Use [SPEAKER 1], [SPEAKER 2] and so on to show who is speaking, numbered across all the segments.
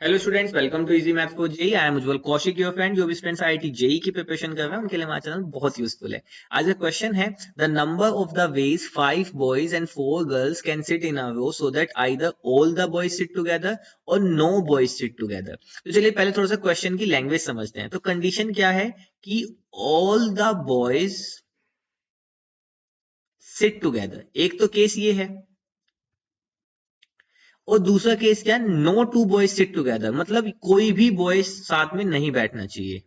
[SPEAKER 1] Hello students, welcome to easy maths for JEE. I am Ujjwal Kaushik, your friend. जो भी students IIT JEE की preparation कर रहे हैं उनके लिए हमारा चैनल बहुत यूजफुल है। आज का क्वेश्चन है, the number of the ways 5 boys and 4 girls can sit in a row so that either all the boys sit together or no boys sit together. तो चलिए पहले थोड़ा सा क्वेश्चन की लैंग्वेज समझते हैं। तो कंडीशन क्या है कि all the boys sit together, एक तो केस ये है, और दूसरा केस क्या है, no two boys sit together, मतलब कोई भी बॉयज साथ में नहीं बैठना चाहिए।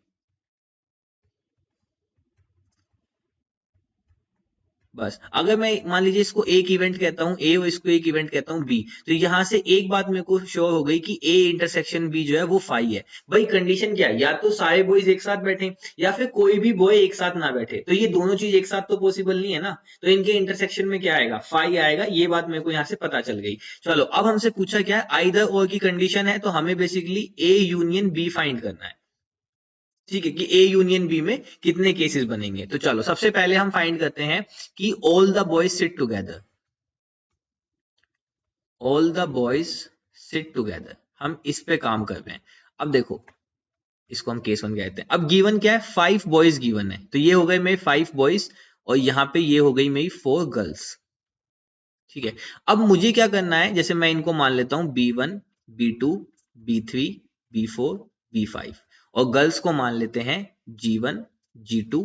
[SPEAKER 1] बस अगर मैं मान लीजिए इसको एक इवेंट कहता हूं ए और इसको एक इवेंट कहता हूं बी, तो यहां से एक बात मेरे को श्योर हो गई कि ए इंटरसेक्शन बी जो है वो फाई है। भाई कंडीशन क्या है, या तो सारे बॉयज एक साथ बैठे या फिर कोई भी बॉय एक साथ ना बैठे, तो ये दोनों चीज एक साथ तो पॉसिबल नहीं है ना। तो इनके इंटरसेक्शन में क्या आएगा, फाई आएगा। ये बात मेरे को यहां से पता चल गई। चलो अब हमसे पूछा क्या है, आइदर और की कंडीशन है, तो हमें basically A union B find करना है। ठीक है, कि ए यूनियन बी में कितने केसेस बनेंगे। तो चलो सबसे पहले हम फाइंड करते हैं कि all the boys sit together, all the boys sit together, हम इस पे काम कर रहे हैं। अब देखो, इसको हम केस वन कहते हैं। अब गिवन क्या है, 5 बॉयज गिवन है, तो ये हो गए मेरे 5 बॉयज और यहां पे ये हो गई मेरी 4 गर्ल्स। ठीक है, अब मुझे क्या करना है, जैसे मैं इनको मान लेता हूं B1, B2, B3, B4, B5, और गर्ल्स को मान लेते हैं G1, G2,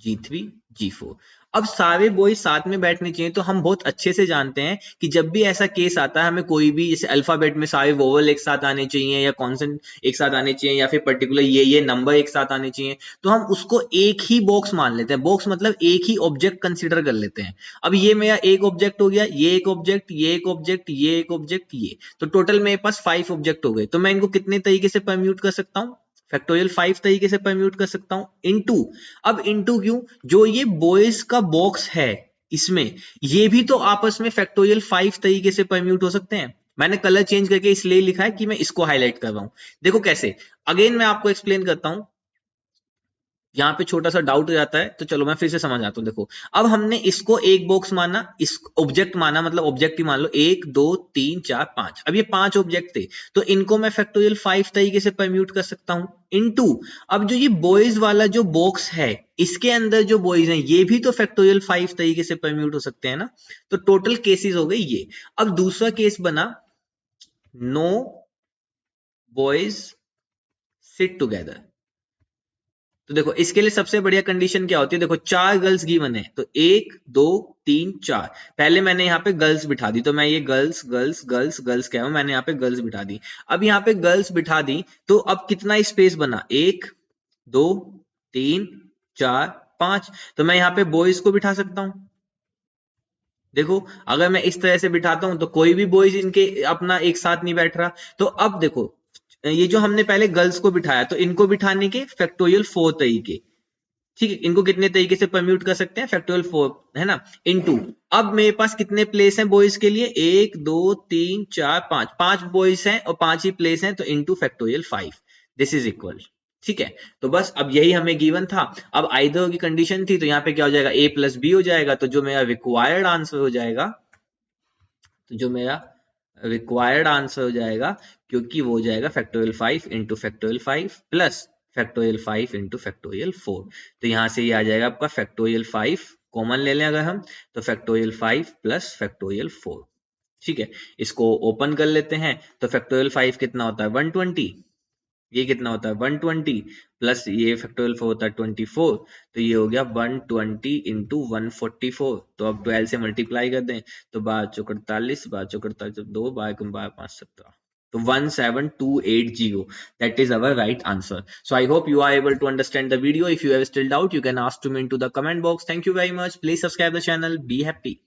[SPEAKER 1] G3, G4। अब सारे बॉयज साथ में बैठने चाहिए। तो हम बहुत अच्छे से जानते हैं कि जब भी ऐसा केस आता है, हमें कोई भी जैसे अल्फाबेट में सारे वोवल एक साथ आने चाहिए या कॉन्सेंट एक साथ आने चाहिए या फिर पर्टिकुलर ये नंबर एक साथ आने चाहिए, तो हम उसको एक ही बॉक्स मान लेते हैं। बॉक्स मतलब एक ही ऑब्जेक्ट कंसिडर कर लेते हैं। अब ये मेरा एक ऑब्जेक्ट हो गया, ये एक ऑब्जेक्ट, ये एक ऑब्जेक्ट, ये एक ऑब्जेक्ट, ये, तो टोटल मेरे पास 5 ऑब्जेक्ट हो गए। तो मैं इनको कितने तरीके से परम्यूट कर सकता हूं, फैक्टोरियल 5 तरीके से परम्यूट कर सकता हूं, इनटू। अब इनटू क्यों, जो ये बॉयज का बॉक्स है इसमें, ये भी तो आपस में फैक्टोरियल 5 तरीके से परम्यूट हो सकते हैं। मैंने कलर चेंज करके इसलिए लिखा है कि मैं इसको हाईलाइट कर रहा हूं। देखो कैसे, अगेन मैं आपको एक्सप्लेन करता हूं, यहाँ पे छोटा सा डाउट हो जाता है, तो चलो मैं फिर से समझ आता हूँ। देखो, अब हमने इसको एक बॉक्स माना, इस ऑब्जेक्ट माना, मतलब ऑब्जेक्ट ही मान लो, 1 2 3 4 5। अब ये 5 ऑब्जेक्ट थे, तो इनको मैं फैक्टोरियल 5 तरीके से परम्यूट कर सकता हूं, इनटू। अब जो ये बॉयज वाला जो बॉक्स है, इसके अंदर जो बॉयज हैं, ये भी तो फैक्टोरियल 5 तरीके से परम्यूट हो सकते हैं ना। तो टोटल केसेस हो गई ये। अब दूसरा केस बना, नो बॉयज सिट टुगेदर। तो देखो इसके लिए सबसे बढ़िया कंडीशन क्या होती है, देखो 4 गर्ल्स गिवन है, तो 1 2 3 4। पहले मैंने यहाँ पे गर्ल्स बिठा दी, तो मैं ये गर्ल्स गर्ल्स गर्ल्स गर्ल्स कह रहा हूं, मैंने यहाँ पे गर्ल्स बिठा दी। अब यहाँ पे गर्ल्स बिठा दी, तो अब कितना स्पेस बना, 1 2 3 4 5। तो मैं यहाँ पे बॉयज को बिठा सकता हूं। देखो, अगर मैं इस तरह से बिठाता हूं तो कोई भी बॉयज इनके अपना एक साथ नहीं बैठ रहा। तो अब देखो, ये जो हमने पहले गर्ल्स को बिठाया, तो इनको बिठाने के फैक्टोरियल 4 तरीके। ठीक है, इनको कितने तरीके से परम्यूट कर सकते हैं, फैक्टोरियल 4, है ना, इनटू। अब मेरे पास कितने प्लेस हैं बॉयज के लिए, 1 2 3 4 5, 5 बॉयज हैं और 5 ही प्लेस हैं, तो into factorial 5, this is equal. ठीक है, तो बस अब यही हमें गिवन था। अब आइदर की कंडीशन थी, तो यहाँ पे क्या हो जाएगा, a प्लस बी हो जाएगा। तो जो मेरा रिक्वायर्ड आंसर हो जाएगा, तो जो मेरा रिक्वायर्ड आंसर हो जाएगा, क्योंकि वो हो जाएगा factorial 5 into factorial 5 plus factorial 5 into factorial 4। तो यहां से ये आ जाएगा आपका फैक्टोरियल 5, कॉमन ले लें अगर हम, तो फैक्टोरियल 5 प्लस फैक्टोरियल 4। ठीक है, इसको ओपन कर लेते हैं, तो फैक्टोरियल 5 कितना होता है, 120। ये कितना होता है, 120, प्लस ये फैक्टोरियल 4 होता है 24। तो ये हो गया 120 इंटू 144। तो अब 12 से मल्टीप्लाई कर दें, तो 12 चौक 48, 12 चौक 48, 2 12 12 5 17, तो 17280, that is our right answer. So I hope you are able to understand the video. If you have still doubt, you can ask to me into the comment box. Thank you very much. Please subscribe the channel. Be happy.